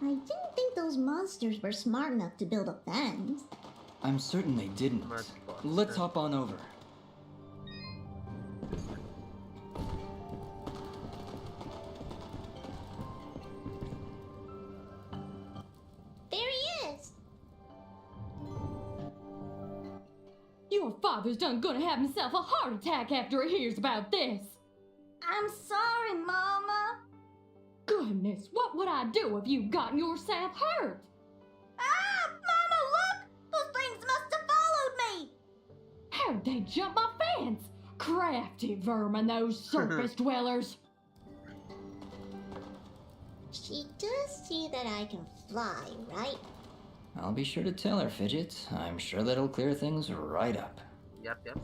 I didn't think those monsters were smart enough to build a fence. I'm certain they didn't. Let's hop on over. There he is! Your father's done gonna have himself a heart attack after he hears about this. I'm sorry, Mama. Goodness, what would I do if you gotten yourself hurt? Ah! Mama, look! Those things must have followed me! How'd they jump my fence? Crafty vermin, those surface dwellers. She does see that I can fly, right? I'll be sure to tell her, Fidget. I'm sure that'll clear things right up. Yep.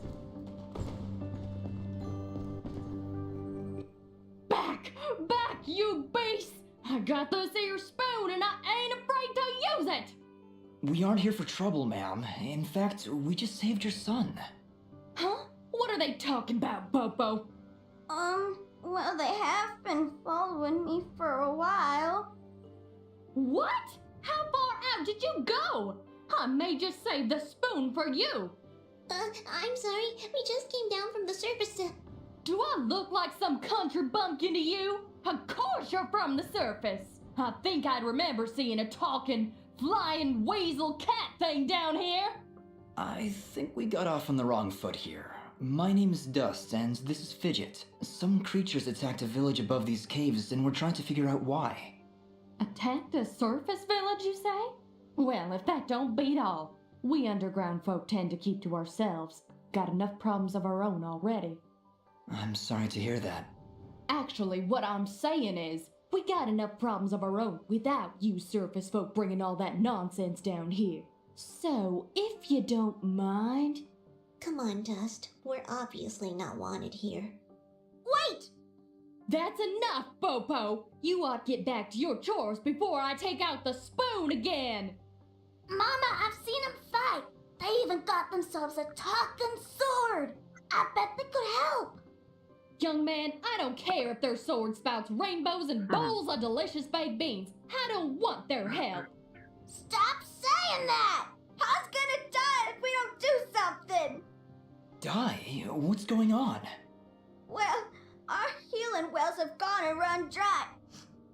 Back, you beast! I got this here spoon and I ain't afraid to use it! We aren't here for trouble, ma'am. In fact, we just saved your son. Huh? What are they talking about, Bopo? Well, they have been following me for a while. What? How far out did you go? I may just save the spoon for you. I'm sorry. We just came down from the surface to... Do I look like some country bumpkin to you? Of course you're from the surface. I think I'd remember seeing a talking, flying weasel cat thing down here. I think we got off on the wrong foot here. My name's Dust, and this is Fidget. Some creatures attacked a village above these caves, and we're trying to figure out why. Attacked a surface village, you say? Well, if that don't beat all. We underground folk tend to keep to ourselves. Got enough problems of our own already. I'm sorry to hear that. Actually, what I'm saying is, we got enough problems of our own without you surface folk bringing all that nonsense down here. So, if you don't mind... Come on, Dust. We're obviously not wanted here. Wait! That's enough, Bopo! You ought to get back to your chores before I take out the spoon again! Mama, I've seen them fight. They even got themselves a talking sword. I bet they could help. Young man, I don't care if their sword spouts rainbows and bowls of delicious baked beans. I don't want their help. Stop saying that! Pa's gonna die if we don't do something! Die? What's going on? Well, our healing wells have gone and run dry.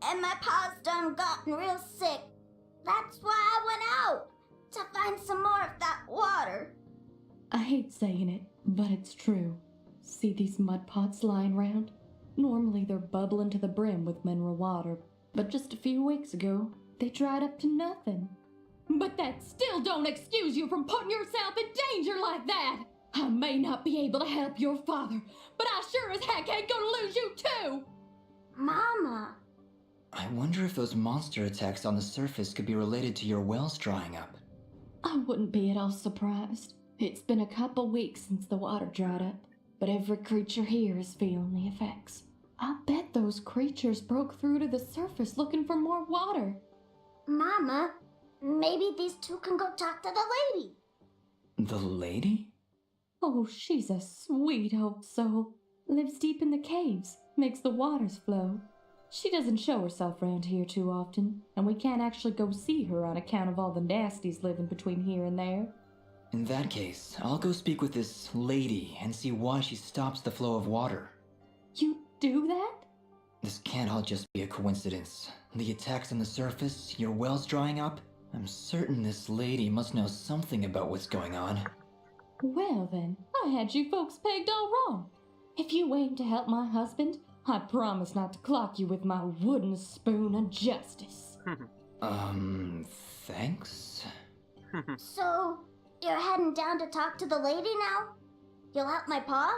And my pa's done gotten real sick. That's why I went out, to find some more of that water. I hate saying it, but it's true. See these mud pots lying round? Normally they're bubbling to the brim with mineral water, but just a few weeks ago, they dried up to nothing. But that still don't excuse you from putting yourself in danger like that! I may not be able to help your father, but I sure as heck ain't gonna lose you too! Mama. I wonder if those monster attacks on the surface could be related to your wells drying up. I wouldn't be at all surprised. It's been a couple weeks since the water dried up, but every creature here is feeling the effects. I bet those creatures broke through to the surface looking for more water. Mama, maybe these two can go talk to the lady. The lady? Oh, she's a sweet old soul. Lives deep in the caves, makes the waters flow. She doesn't show herself around here too often, and we can't actually go see her on account of all the nasties living between here and there. In that case, I'll go speak with this lady and see why she stops the flow of water. You do that? This can't all just be a coincidence. The attacks on the surface, your wells drying up. I'm certain this lady must know something about what's going on. Well then, I had you folks pegged all wrong. If you aim to help my husband, I promise not to clock you with my wooden spoon of justice. Thanks? So, you're heading down to talk to the lady now? You'll help my pa?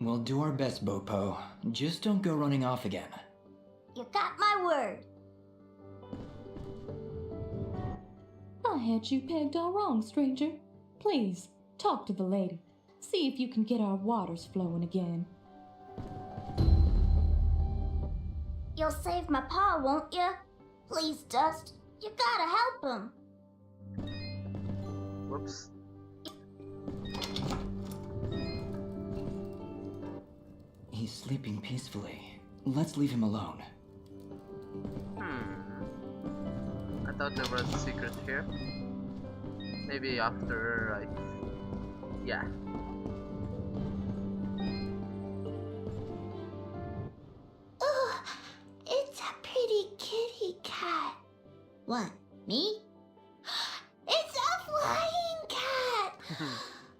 We'll do our best, Bopo. Just don't go running off again. You got my word. I had you pegged all wrong, stranger. Please, talk to the lady. See if you can get our waters flowing again. You'll save my pa, won't you? Please, Dust. You gotta help him. Whoops. He's sleeping peacefully. Let's leave him alone. thought there was a secret here. Maybe after, like, yeah. Ooh, it's a pretty kitty cat. What, me? It's a flying cat!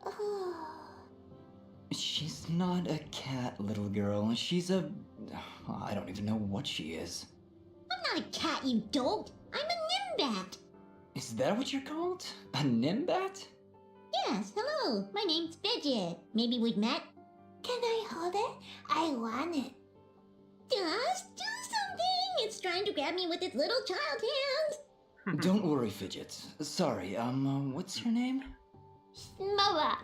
Ooh. She's not a cat, little girl. She's a... I don't even know what she is. I'm not a cat, you dope. I'm a nimbat. Is that what you're called? A nimbat? Yes, hello. My name's Fidget. Maybe we've met? Can I hold it? I want it. Just do something. It's trying to grab me with its little child hands. Don't worry, Fidget. Sorry, what's your name? Smoa.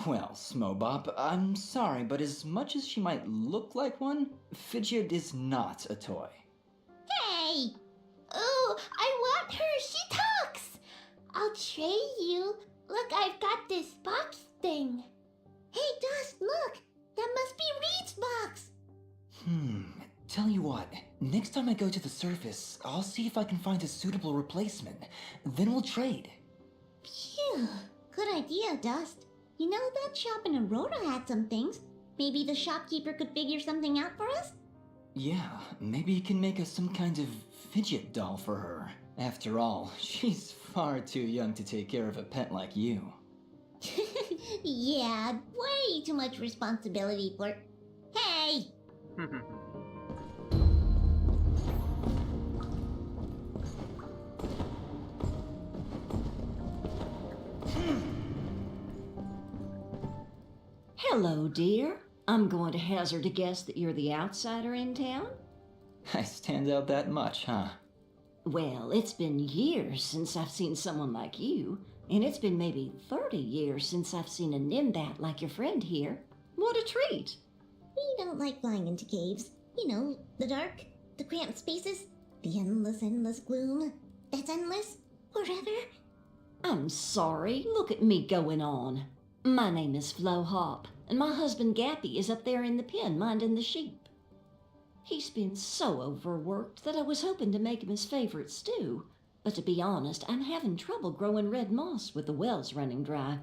Well, Smobop, I'm sorry, but as much as she might look like one, Fidget is not a toy. Hey. Ooh, I want her. She talks. I'll trade you. Look, I've got this box thing. Hey, Dust, look. That must be Reed's box. Tell you what, next time I go to the surface, I'll see if I can find a suitable replacement. Then we'll trade. Phew. Good idea, Dust. You know, that shop in Aurora had some things. Maybe the shopkeeper could figure something out for us? Yeah, maybe you can make us some kind of fidget doll for her. After all, she's far too young to take care of a pet like you. Yeah, way too much responsibility for... Hey! Hello, dear. I'm going to hazard a guess that you're the outsider in town? I stand out that much, huh? Well, it's been years since I've seen someone like you, and it's been maybe 30 years since I've seen a nimbat like your friend here. What a treat! We don't like flying into caves. You know, the dark, the cramped spaces, the endless gloom. That's endless, forever. I'm sorry, look at me going on. My name is Flo Hop, and my husband Gappy is up there in the pen minding the sheep. He's been so overworked that I was hoping to make him his favorite stew. But to be honest, I'm having trouble growing red moss with the wells running dry.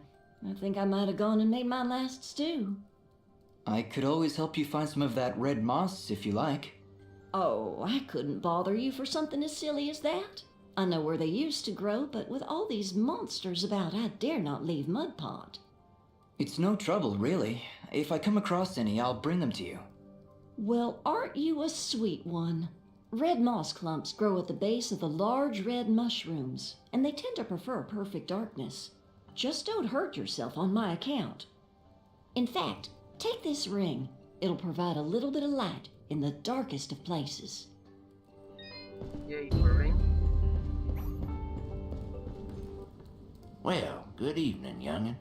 I think I might have gone and made my last stew. I could always help you find some of that red moss if you like. Oh, I couldn't bother you for something as silly as that. I know where they used to grow, but with all these monsters about, I dare not leave Mudpot. It's no trouble, really. If I come across any, I'll bring them to you. Well, aren't you a sweet one? Red moss clumps grow at the base of the large red mushrooms, and they tend to prefer perfect darkness. Just don't hurt yourself on my account. In fact, take this ring. It'll provide a little bit of light in the darkest of places. Yay for ring. Well, good evening, youngin'.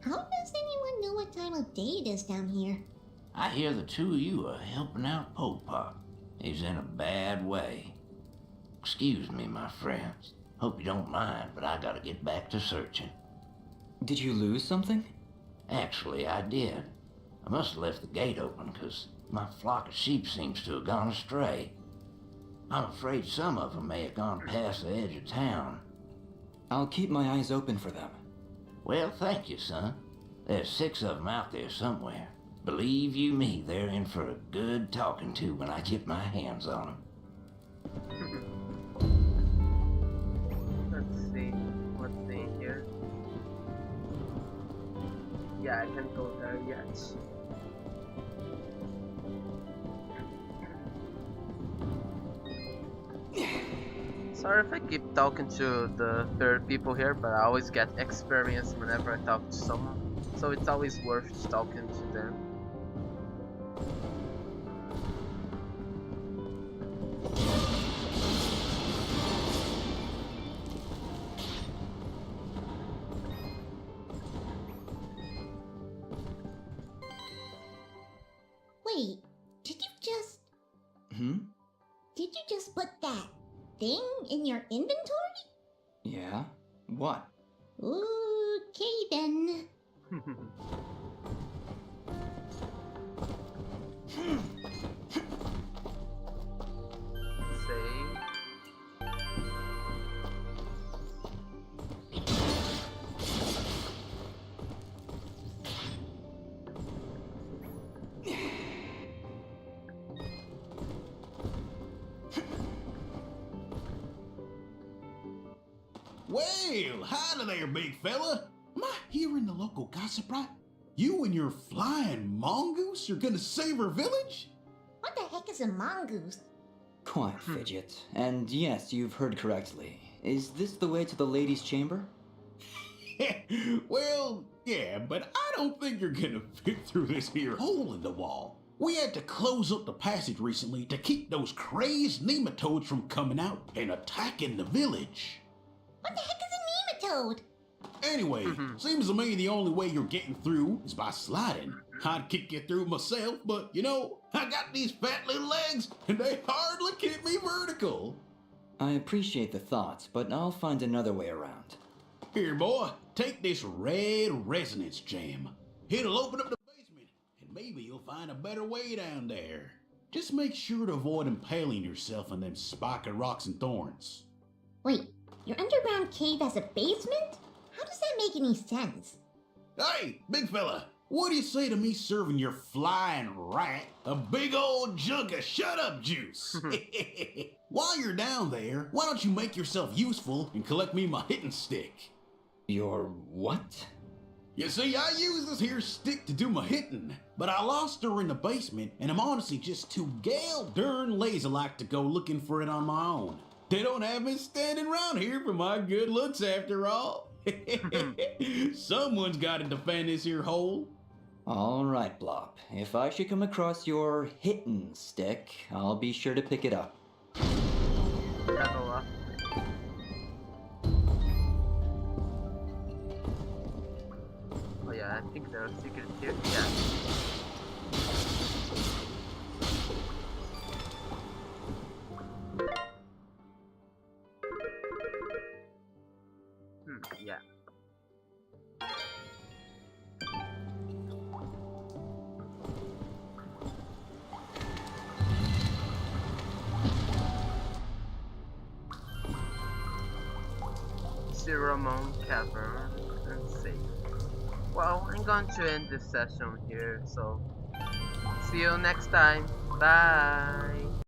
How does anyone know what time of day it is down here? I hear the two of you are helping out Popop. He's in a bad way. Excuse me, my friends. Hope you don't mind, but I gotta get back to searching. Did you lose something? Actually, I did. I must have left the gate open, 'cause my flock of sheep seems to have gone astray. I'm afraid some of them may have gone past the edge of town. I'll keep my eyes open for them. Well, thank you, son. There's 6 of them out there somewhere. Believe you me, they're in for a good talking to when I get my hands on them. Let's see what's in here. Yeah, I can't go there yet. Sorry if I keep talking to the third people here, but I always get experience whenever I talk to someone. So it's always worth talking to them. Wait, did you just... Did you just put that thing in your inventory? Yeah? What? Okay then. Save. Well, howdy there, big fella. Am I hearing the local gossip right? You and your flying mongoose are gonna save our village? What the heck is a mongoose? Quiet, Fidget. And yes, you've heard correctly. Is this the way to the ladies' chamber? Well, yeah, but I don't think you're gonna fit through this here hole in the wall. We had to close up the passage recently to keep those crazed nematodes from coming out and attacking the village. What the heck is a nematode? Anyway, seems to me the only way you're getting through is by sliding. I'd kick you through myself, but you know, I got these fat little legs and they hardly keep me vertical. I appreciate the thought, but I'll find another way around. Here, boy, take this red resonance gem. It'll open up the basement, and maybe you'll find a better way down there. Just make sure to avoid impaling yourself on them spiky rocks and thorns. Wait, your underground cave has a basement? How does that make any sense? Hey, big fella, what do you say to me serving your flying rat a big old jug of shut-up juice? While you're down there, why don't you make yourself useful and collect me my hitting stick? Your what? You see, I use this here stick to do my hitting, but I lost her in the basement, and I'm honestly just too gal darn lazy like to go looking for it on my own. They don't have me standing around here for my good looks after all. Someone's got to defend this here hole. All right, Blop. If I should come across your hittin' stick, I'll be sure to pick it up. Level up. Oh yeah, I think there are secrets here. Yeah. Yeah. Ramon Cavern and safe. Well, I'm going to end this session here, so see you next time. Bye!